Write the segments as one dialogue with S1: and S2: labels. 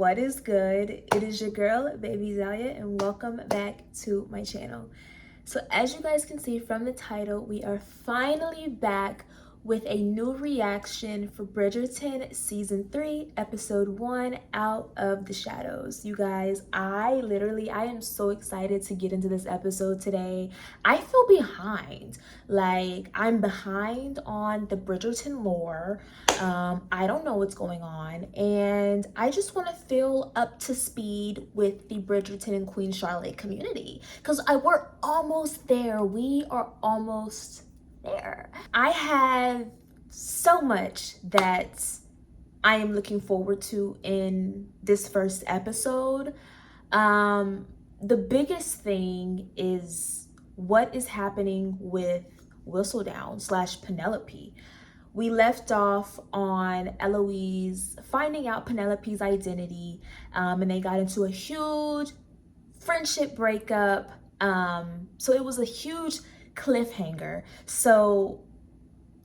S1: What is good? It is your girl, Baby Zalia, and welcome back to my channel. So as you guys can see from the title, we are finally back with a new reaction for Bridgerton Season 3, Episode 1, Out of the Shadows. You guys, I am so excited to get into this episode today. I feel behind. Like, I'm behind on the Bridgerton lore. I don't know what's going on, and I just want to feel up to speed with the Bridgerton and Queen Charlotte community, because we're almost there. We are almost there. I have so much that I am looking forward to in this first episode. The biggest thing is what is happening with Whistledown / Penelope. We left off on Eloise finding out Penelope's identity, and they got into a huge friendship breakup. So it was a huge cliffhanger. So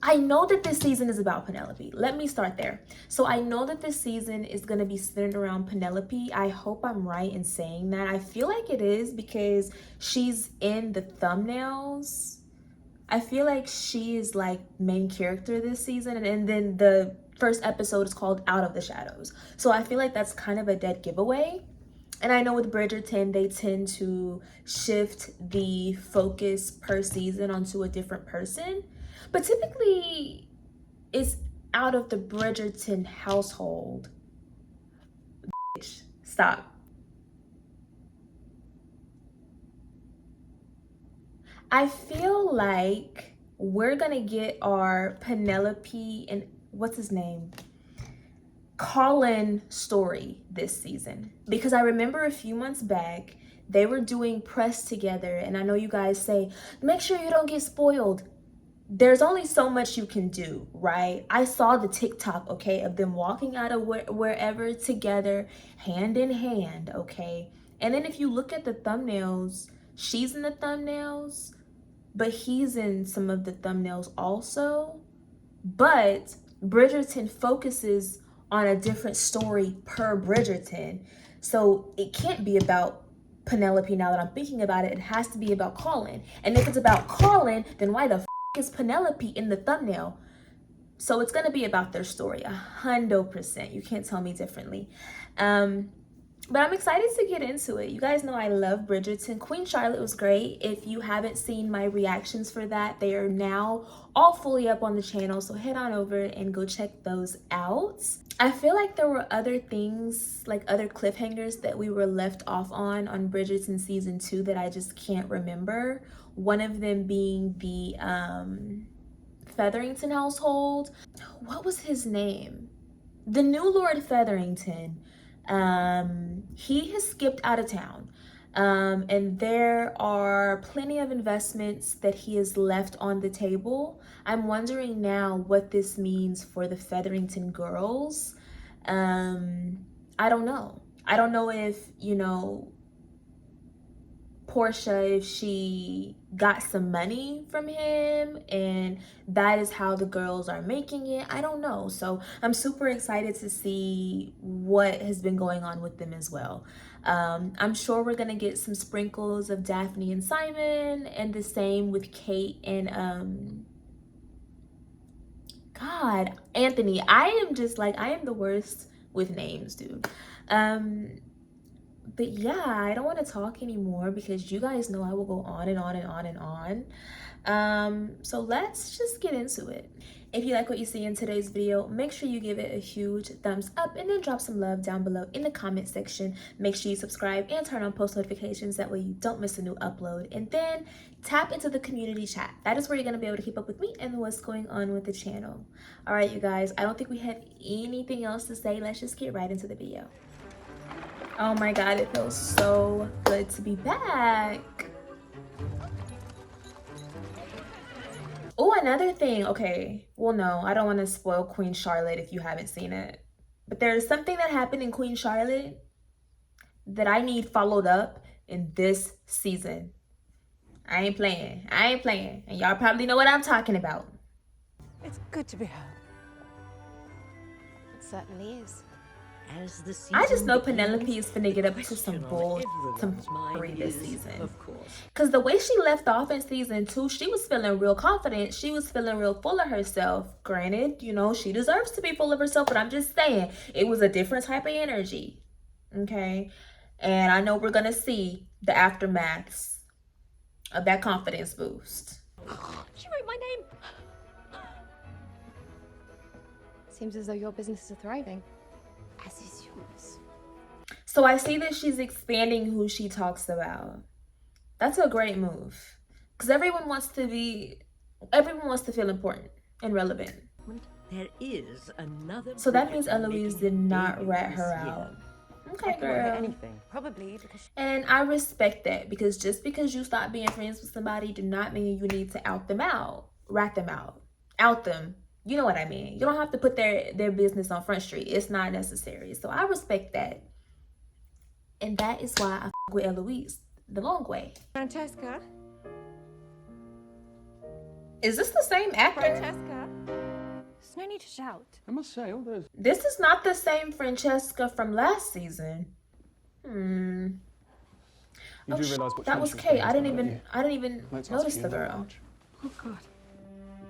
S1: I know that this season is about Penelope. Let me start there. So I know that this season is going to be centered around Penelope. I hope I'm right in saying that. I feel like it is because she's in the thumbnails. I feel like she is like main character this season, and then the first episode is called Out of the Shadows. So I feel like that's kind of a dead giveaway. And I know with Bridgerton, they tend to shift the focus per season onto a different person. But typically, it's out of the Bridgerton household. Stop. I feel like we're gonna get our Penelope and what's his name? Colin story this season, because I remember a few months back they were doing press together, and I know you guys say make sure you don't get spoiled. There's only so much you can do, right? I saw the TikTok, okay, of them walking out of wherever together, hand in hand, okay? And then if you look at the thumbnails, she's in the thumbnails, but he's in some of the thumbnails also. But Bridgerton focuses on a different story per Bridgerton. So it can't be about Penelope now that I'm thinking about it. It has to be about Colin. And if it's about Colin, then why the is Penelope in the thumbnail? So it's going to be about their story, 100%. You can't tell me differently. But I'm excited to get into it. You guys know I love Bridgerton. Queen Charlotte was great. If you haven't seen my reactions for that, they are now all fully up on the channel. So head on over and go check those out. I feel like there were other things, like other cliffhangers that we were left off on Bridgerton Season 2 that I just can't remember. One of them being the Featherington household. What was his name? The new Lord Featherington. He has skipped out of town, and there are plenty of investments that he has left on the table. I'm wondering now what this means for the Featherington girls. I don't know. I don't know if, you know, Portia, if she got some money from him and that is how the girls are making it. I don't know. So I'm super excited to see what has been going on with them as well. I'm sure we're gonna get some sprinkles of Daphne and Simon, and the same with Kate and God, Anthony. I am the worst with names, dude. But yeah, I don't want to talk anymore because you guys know I will go on and on and on and on. So let's just get into it. If you like what you see in today's video, make sure you give it a huge thumbs up and then drop some love down below in the comment section. Make sure you subscribe and turn on post notifications. That way you don't miss a new upload. And then tap into the community chat. That is where you're going to be able to keep up with me and what's going on with the channel. All right, you guys, I don't think we have anything else to say. Let's just get right into the video. Oh my God, it feels so good to be back. Oh, another thing. Okay, well, no, I don't want to spoil Queen Charlotte if you haven't seen it. But there's something that happened in Queen Charlotte that I need followed up in this season. I ain't playing. And y'all probably know what I'm talking about.
S2: It's good to be home. It certainly is. As the
S1: I just
S2: season
S1: know
S2: begins,
S1: Penelope is finna
S2: the
S1: get up to some
S2: question on everyone's
S1: bullshit
S2: mind
S1: this
S2: is,
S1: season.
S2: of course,
S1: Because the way she left off in season 2, she was feeling real confident. She was feeling real full of herself. Granted, you know, she deserves to be full of herself, but I'm just saying, it was a different type of energy. Okay? And I know we're going to see the aftermaths of that confidence boost.
S3: She wrote my name. Seems as though your businesses are thriving, as is yours.
S1: So I see that she's expanding who she talks about. That's a great move. Because everyone wants to feel important and relevant.
S2: there is another.
S1: So that means
S2: Bridgerton
S1: Eloise
S2: making
S1: did not
S2: debut
S1: rat
S2: this
S1: her
S2: year.
S1: out. Okay, girl.
S3: Anything. Probably because
S1: And I respect that, because just because you stop being friends with somebody do not mean you need to out them out. Rat them out them. You know what I mean. You don't have to put their business on Front Street. It's not necessary. So I respect that. And that is why I fuck with Eloise the long way.
S3: Francesca.
S1: Is this the same actor?
S3: Francesca. There's no need to shout.
S4: I must say, all those...
S1: This is not the same Francesca from last season.
S4: You do realise what
S1: That was
S4: tension
S1: Kate.
S4: is,
S1: I didn't
S4: don't
S1: even
S4: you? Let's ask
S1: notice
S4: you
S1: the
S4: not
S1: girl.
S4: much.
S3: Oh, God.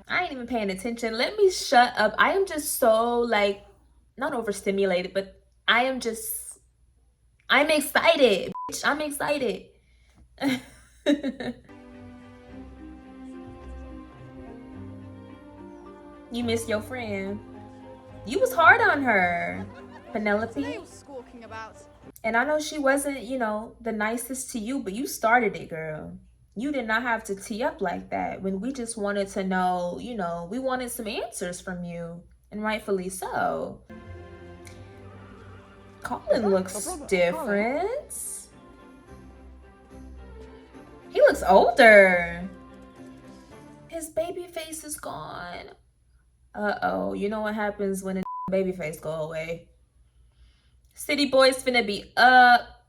S1: I ain't even paying attention. Let me shut up. I am just so, like, not overstimulated, but I'm excited. Bitch. I'm excited. You miss your friend. You was hard on her, Penelope.
S3: Squawking about.
S1: And I know she wasn't, you know, the nicest to you, but you started it, girl. You did not have to tee up like that when we just wanted to know, you know, we wanted some answers from you, and rightfully so. Colin looks different. He looks older. His baby face is gone. Uh-oh, you know what happens when a baby face go away. City boys finna be up.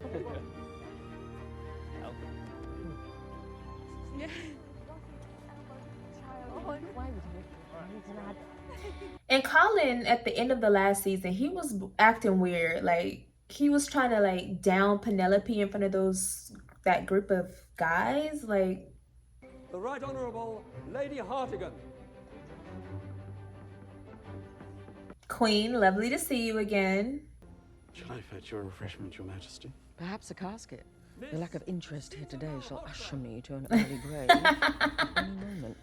S1: And Colin, at the end of the last season, he was acting weird. Like, he was trying to, like, down Penelope in front of that group of guys. Like,
S5: The Right Honourable Lady Hartigan.
S1: Queen, lovely to see you again.
S4: Shall I fetch your refreshment, Your Majesty?
S6: Perhaps a casket. The lack of interest here today shall usher me to an early grave at any moment.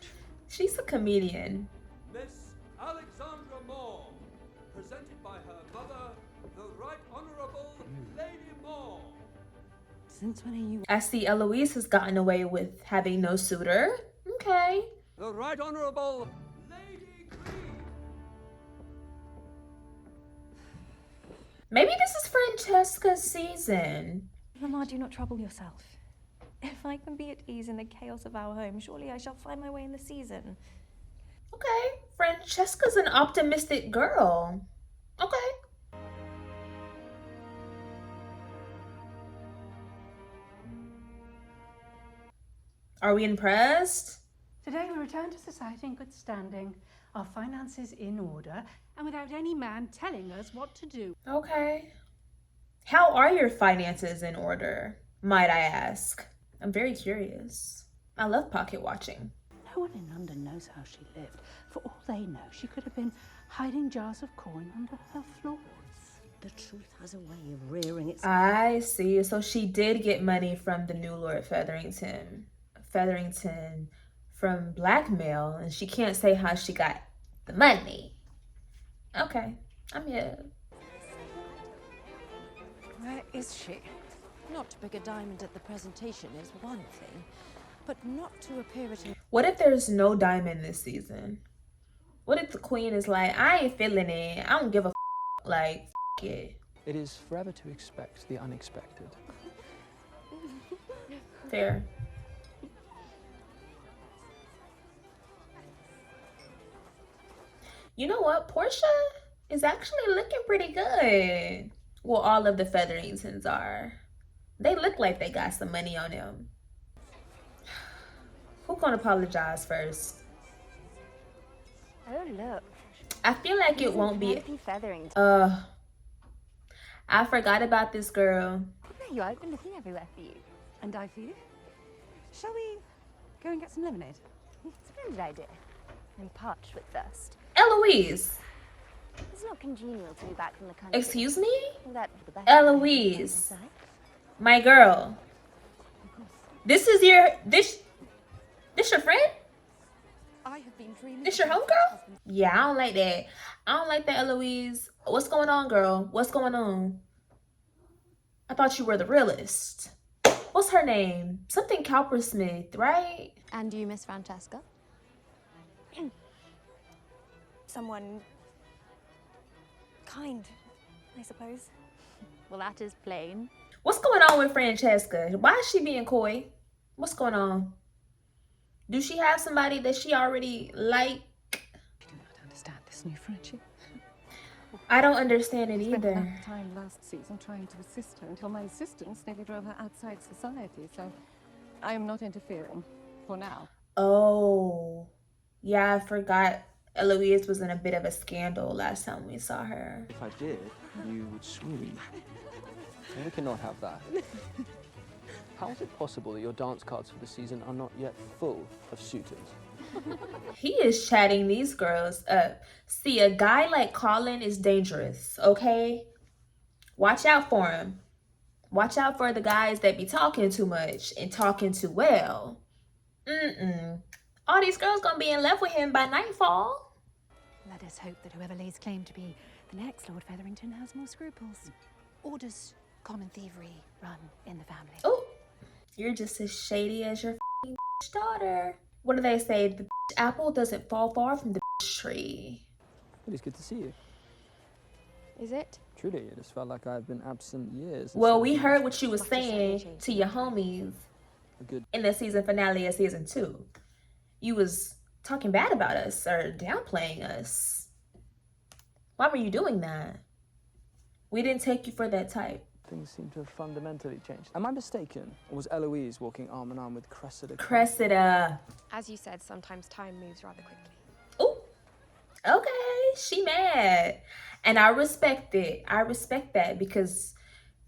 S1: She's a comedian.
S5: Miss Alexandra Moore, presented by her mother, the Right Honourable Lady Moore.
S6: Since when are you?
S1: I see Eloise has gotten away with having no suitor. Okay.
S5: The Right Honourable Lady Green.
S1: Maybe this is Francesca's season.
S7: Mamma, do not trouble yourself. If I can be at ease in the chaos of our home, surely I shall find my way in the season.
S1: Okay. Francesca's an optimistic girl. Okay. Are we impressed?
S8: Today we return to society in good standing, our finances in order, and without any man telling us what to do.
S1: Okay. How are your finances in order, might I ask? I'm very curious. I love pocket watching.
S8: No one in London knows how she lived. For all they know, she could have been hiding jars of coin under her floors.
S2: The truth has a way of rearing its...
S1: I see. So she did get money from the new Lord Featherington from blackmail, and she can't say how she got the money. Okay, I'm here.
S9: Where is she? Not to pick a diamond at the presentation is one thing, but not to appear at a...
S1: What if there's no diamond this season? What if the queen is like, I ain't feeling it. I don't give a f***. Like, f*** it.
S4: It is forever to expect the unexpected.
S1: Fair. You know what? Portia is actually looking pretty good. Well, all of the Featheringtons are. They look like they got some money on them. Who gonna apologize first?
S7: Oh, look.
S1: I feel like it won't be.
S7: Feathering.
S1: I forgot about this girl.
S3: There you are. I've been looking everywhere for you.
S9: And I for you. Shall we go and get some lemonade?
S3: Splendid idea. I'm parched with thirst.
S1: Eloise.
S3: It's not congenial to be back from the country.
S1: Excuse me?
S3: That for the best.
S1: Eloise. My girl. This is this your friend?
S9: I have been dreaming.
S1: This your homegirl? Yeah, I don't like that. I don't like that, Eloise. What's going on, girl? What's going on? I thought you were the realist. What's her name? Something Cowpersmith, right?
S3: And do you miss Francesca?
S7: Someone kind, I suppose.
S3: Well, that is plain.
S1: What's going on with Francesca? Why is she being coy? What's going on? Do she have somebody that she already like?
S6: I do not understand this new friendship.
S1: I don't understand it
S6: I spent
S1: either.
S6: enough time last season trying to assist her until my insistence nearly drove her outside society, so I am not interfering for now.
S1: Oh, yeah, I forgot Eloise was in a bit of a scandal last time we saw her.
S4: If I did, you would swoon. And we cannot have that. How is it possible that your dance cards for the season are not yet full of suitors?
S1: He is chatting these girls up. See, a guy like Colin is dangerous, okay? Watch out for him. Watch out for the guys that be talking too much and talking too well. All these girls gonna be in love with him by nightfall.
S9: Let us hope that whoever lays claim to be the next Lord Featherington has more scruples. Orders common thievery run in the family.
S1: Oh, you're just as shady as your daughter. What do they say? The apple doesn't fall far from the tree.
S4: Well, it's good to see you.
S3: Is it?
S4: Truly, it has felt like I've been absent years.
S1: Well, we heard what you was saying to your homies in the season finale of season 2. You was talking bad about us or downplaying us. Why were you doing that? We didn't take you for that type.
S4: Things seem to have fundamentally changed. Am I mistaken? Or was Eloise walking arm in arm with Cressida?
S1: Cressida.
S3: As you said, sometimes time moves rather quickly.
S1: Oh, okay. She mad. And I respect it. I respect that because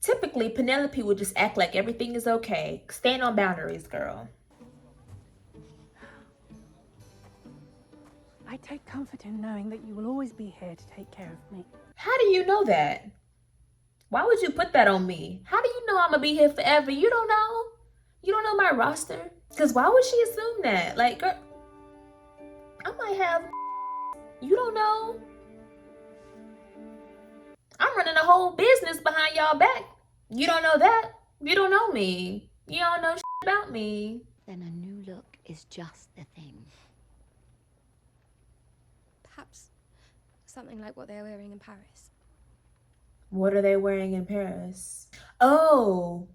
S1: typically Penelope would just act like everything is okay. Stand on boundaries, girl.
S8: I take comfort in knowing that you will always be here to take care of me.
S1: How do you know that? Why would you put that on me? How do you know I'm gonna be here forever? You don't know? You don't know my roster? Because why would she assume that? Like, girl, I might have... You don't know? I'm running a whole business behind y'all back. You don't know that? You don't know me. You don't know about me.
S2: Then a new look is just the thing.
S3: Perhaps something like what they're wearing in Paris.
S1: What are they wearing in Paris? Oh,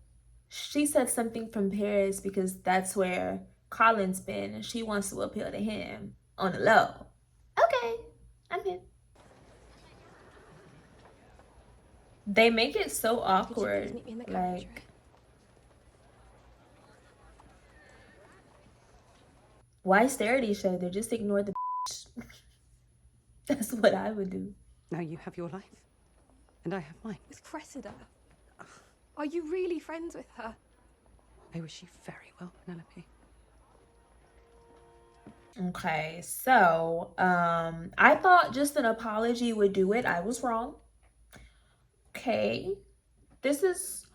S1: she said something from Paris because that's where Colin's been and she wants to appeal to him on the low. Okay, I'm in. They make it so awkward. Like, why stare at each other? Just ignore the That's what I would do.
S9: Now you have your life, and I have mine.
S3: With Cressida? Are you really friends with her?
S9: I wish you very well, Penelope.
S1: Okay, so I thought just an apology would do it. I was wrong. Okay, this is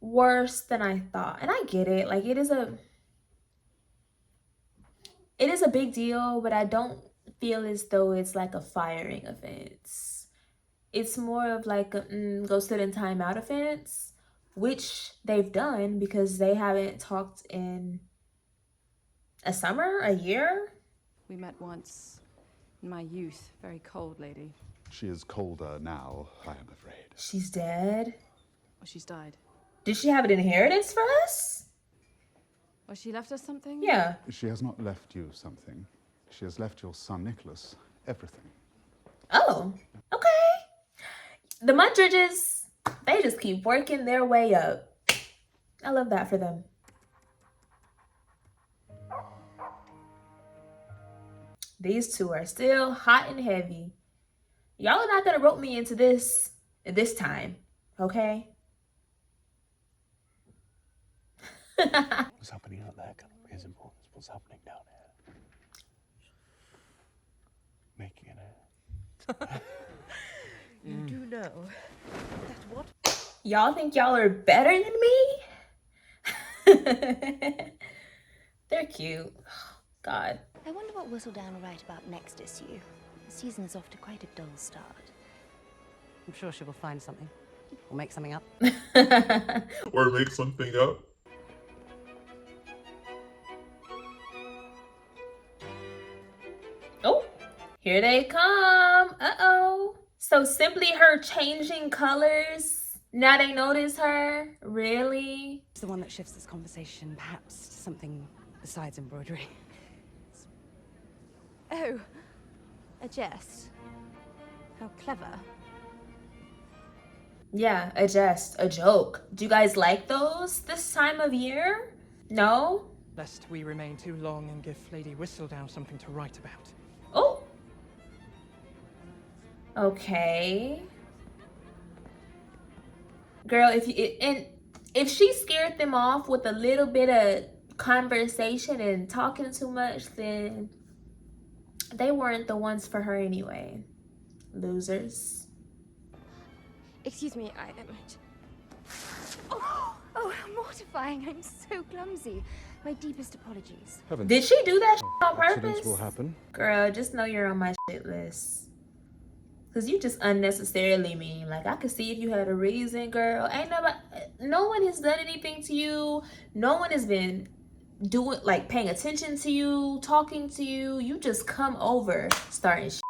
S1: worse than I thought, and I get it. Like, it is a big deal, but I don't feel as though it's like a firing offense. It's more of like a go sit in timeout offense, which they've done because they haven't talked in a summer, a year.
S9: We met once in my youth, very cold lady.
S10: She is colder now, I am afraid.
S1: She's dead.
S9: Well, she's died.
S1: Did she have an inheritance for us?
S9: Well, she left us something?
S1: Yeah.
S10: She has not left you something. She has left your son Nicholas everything.
S1: Oh, okay. The Muntridges, they just keep working their way up. I love that for them. These two are still hot and heavy. Y'all are not gonna rope me into this time, okay?
S4: What's happening out there cannot be as important as what's happening down here. Making it air.
S7: You do know that what?
S1: Y'all think y'all are better than me? They're cute. God.
S2: I wonder what Whistledown will write about next issue. The season is off to quite a dull start.
S11: I'm sure she will find something. Or make something up.
S12: Or make something up.
S1: Oh, here they come. Uh-oh. So simply her changing colors, now they notice her? Really?
S11: It's the one that shifts this conversation, perhaps to something besides embroidery.
S7: Oh, a jest. How clever.
S1: Yeah, a jest, a joke. Do you guys like those this time of year? No?
S13: Lest we remain too long and give Lady Whistledown something to write about.
S1: Oh. Okay. Girl, if she scared them off with a little bit of conversation and talking too much, then they weren't the ones for her anyway. Losers.
S3: Excuse me, Oh, mortifying. I'm so clumsy. My deepest apologies.
S1: Did she do that on purpose?
S4: Accidents will happen.
S1: Girl, just know you're on my shit list. Cause you just unnecessarily mean. Like, I could see if you had a reason, girl. No one has done anything to you. No one has been paying attention to you, talking to you. You just come over starting shit.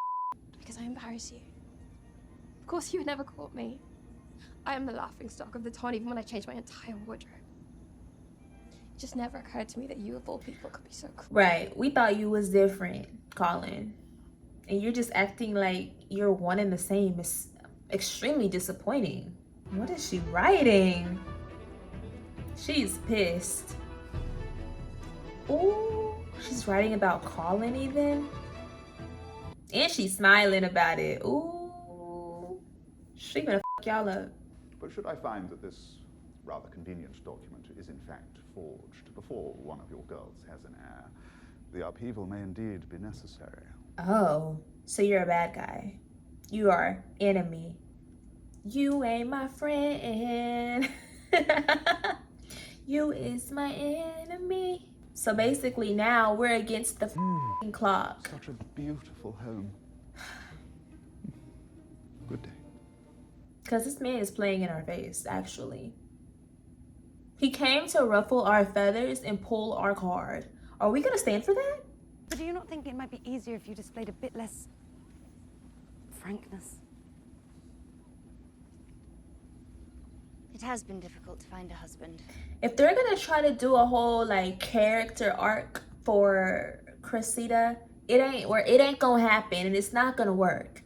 S3: Because I embarrass you. Of course, you would never caught me. I am the laughingstock of the town, even when I changed my entire wardrobe. It just never occurred to me that you, of all people, could be so cruel.
S1: Right. We thought you was different, Colin. And you're just acting like you're one and the same. It's extremely disappointing. What is she writing? She's pissed. Ooh, she's writing about Colin even. And she's smiling about it. Ooh, she gonna fuck y'all up.
S10: But should I find that this rather convenient document is in fact forged before one of your girls has an heir, the upheaval may indeed be necessary.
S1: Oh, so you're a bad guy. You are enemy. You ain't my friend. You is my enemy. So basically now we're against the f***ing clock.
S10: Such a beautiful home. Good day.
S1: Because this man is playing in our face, actually. He came to ruffle our feathers and pull our card. Are we going to stand for that?
S11: But do you not think it might be easier if you displayed a bit less frankness?
S2: It has been difficult to find a husband.
S1: If they're going to try to do a whole character arc for Cressida, it ain't going to happen and it's not going to work.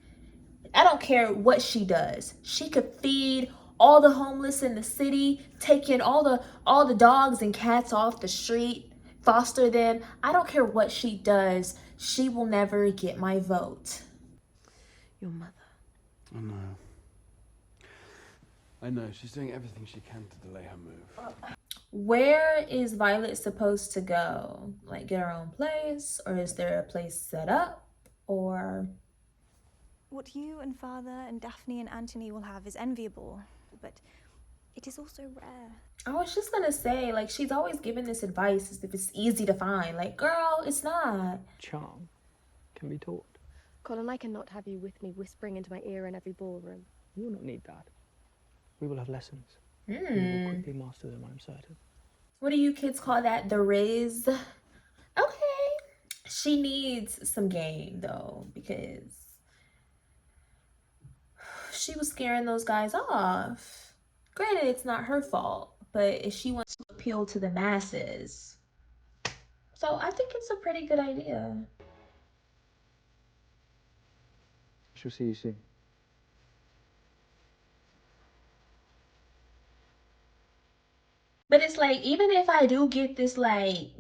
S1: I don't care what she does. She could feed all the homeless in the city, take in all the dogs and cats off the street, foster them. I don't care what she does. She will never get my vote.
S11: Your mother.
S4: I know. I know. She's doing everything she can to delay her move.
S1: Where is Violet supposed to go? Get her own place? Or is there a place set up? Or...
S7: What you and Father and Daphne and Anthony will have is enviable, but it is also rare.
S1: I was just gonna say, she's always giving this advice as if it's easy to find. Girl, it's not.
S4: Charm can be taught.
S3: Colin, I cannot have you with me whispering into my ear in every ballroom.
S4: You will not need that. We will have lessons. We will quickly master them, I'm certain.
S1: What do you kids call that? The Riz? Okay. She needs some game, though, because she was scaring those guys off. Granted, it's not her fault, but if she wants to appeal to the masses. So I think it's a pretty good idea.
S4: She'll see you soon.
S1: But it's even if I do get this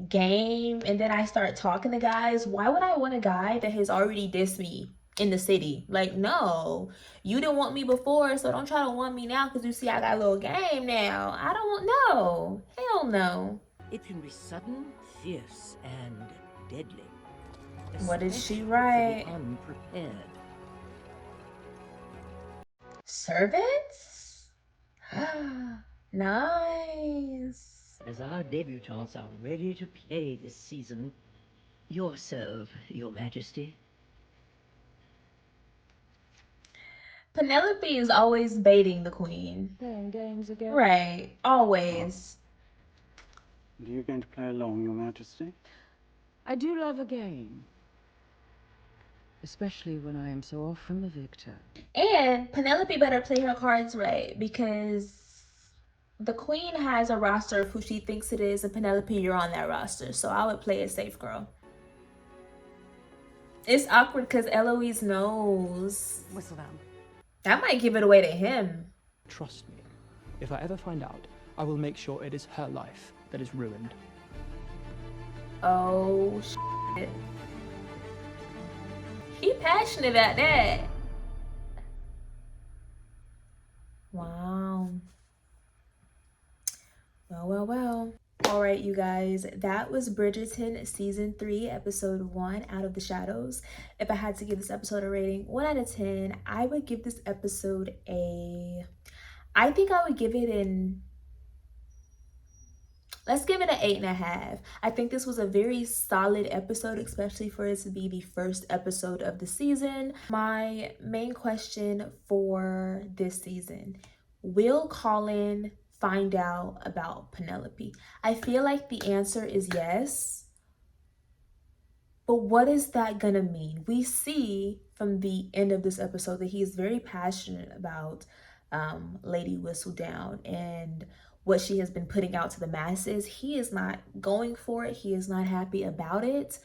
S1: game and then I start talking to guys, why would I want a guy that has already dissed me in the city. Like, no, you didn't want me before, so don't try to want me now because you see I got a little game now. I don't want, no, hell no.
S14: It can be sudden, fierce, and deadly.
S1: What did she
S14: Especially for
S1: write?
S14: the unprepared.
S1: Servants? Nice.
S14: As our debutantes are ready to play this season, your serve, Your Majesty.
S1: Penelope is always baiting the queen.
S6: Playing games again?
S1: Right, always.
S15: Are you going to play along, Your Majesty?
S6: I do love a game. Especially when I am so often the victor.
S1: And Penelope better play her cards right, because the queen has a roster of who she thinks it is, and Penelope, you're on that roster. So I would play it safe, girl. It's awkward because Eloise knows.
S11: Whistle down.
S1: That might give it away to him.
S4: Trust me, if I ever find out, I will make sure it is her life that is ruined.
S1: Oh, shit. He passionate about that. Wow. Well. All right, you guys, that was Bridgerton season 3, episode 1, Out of the Shadows. If I had to give this episode a rating 1 out of 10, I would give this episode I think I would give it let's give it an 8.5. I think this was a very solid episode, especially for it to be the first episode of the season. My main question for this season: will Colin find out about Penelope? I feel like the answer is yes. But what is that gonna mean? We see from the end of this episode that he is very passionate about Lady Whistledown and what she has been putting out to the masses. He is not going for it. He is not happy about it.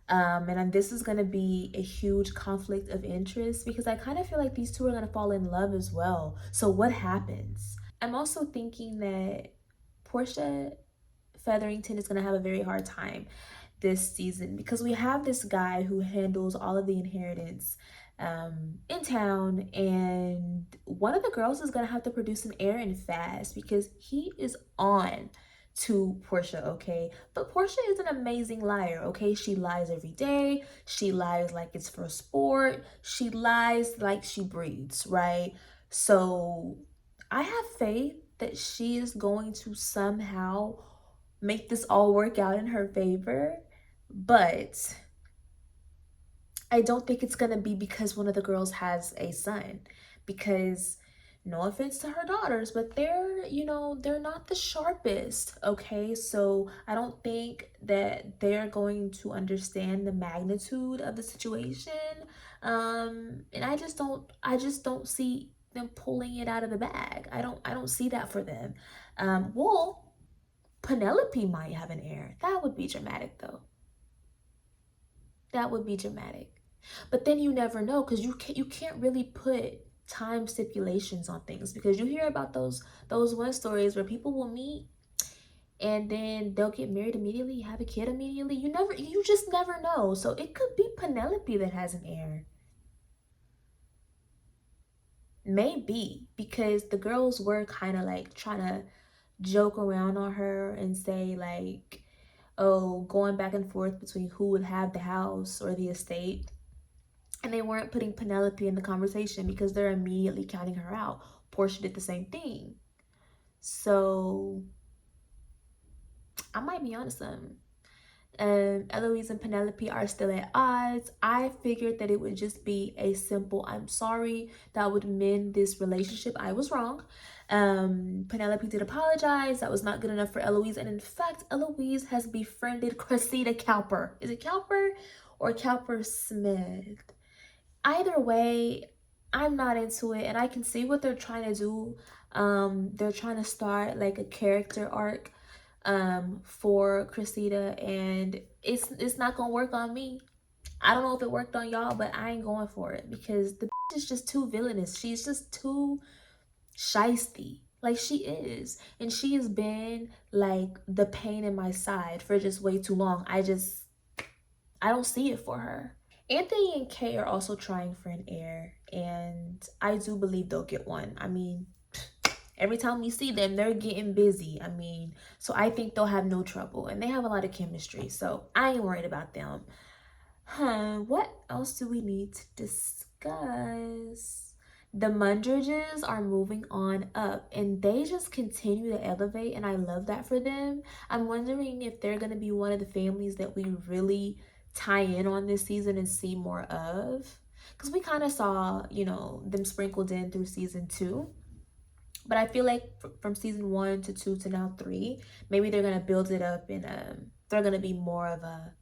S1: And this is going to be a huge conflict of interest because I kind of feel like these two are going to fall in love as well. So what happens? I'm also thinking that Portia Featherington is going to have a very hard time this season because we have this guy who handles all of the inheritance in town, and one of the girls is gonna have to produce an errand fast because he is on to Portia, okay? But Portia is an amazing liar, okay? She lies every day. She lies like it's for sport. She lies like she breathes, right? So I have faith that she is going to somehow make this all work out in her favor, but I don't think it's gonna be because one of the girls has a son, because no offense to her daughters, but they're not the sharpest, okay? So I don't think that they're going to understand the magnitude of the situation. And I just don't see them pulling it out of the bag. I don't see that for them. Well, Penelope might have an heir. That would be dramatic though. That would be dramatic. But then you never know because you can't really put time stipulations on things because you hear about those one stories where people will meet and then they'll get married immediately, have a kid immediately. You just never know. So it could be Penelope that has an heir. Maybe, because the girls were kind of like trying to joke around on her and say like, oh, going back and forth between who would have the house or the estate. And they weren't putting Penelope in the conversation because they're immediately counting her out. Portia did the same thing. So I might be onto something. Eloise and Penelope are still at odds. I figured that it would just be a simple I'm sorry that would mend this relationship. I was wrong. Penelope did apologize. That was not good enough for Eloise. And in fact, Eloise has befriended Cressida Cowper. Is it Cowper or Cowper Smith? Either way, I'm not into it, and I can see what they're trying to do. They're trying to start like a character arc for Cressida, and it's not gonna work on me. I don't know if it worked on y'all, but I ain't going for it because the bitch is just too villainous. She's just too shisty. Like she is, and she has been like the pain in my side for just way too long. I don't see it for her. Anthony and Kay are also trying for an heir, and I do believe they'll get one. I mean, every time we see them, they're getting busy. I mean, so I think they'll have no trouble, and they have a lot of chemistry, so I ain't worried about them. What else do we need to discuss? The Mundridges are moving on up, and they just continue to elevate, and I love that for them. I'm wondering if they're going to be one of the families that we really tie in on this season and see more of, because we kind of saw, you know, them sprinkled in through season 2. But I feel like from season 1 to 2 to now 3, maybe they're going to build it up, and they're going to be more of a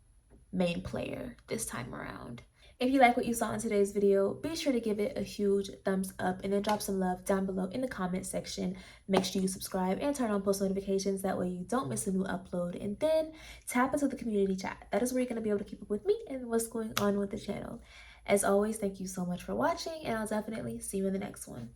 S1: main player this time around. If you like what you saw in today's video, be sure to give it a huge thumbs up and then drop some love down below in the comment section. Make sure you subscribe and turn on post notifications, that way you don't miss a new upload, and then tap into the community chat. That is where you're going to be able to keep up with me and what's going on with the channel. As always, thank you so much for watching, and I'll definitely see you in the next one.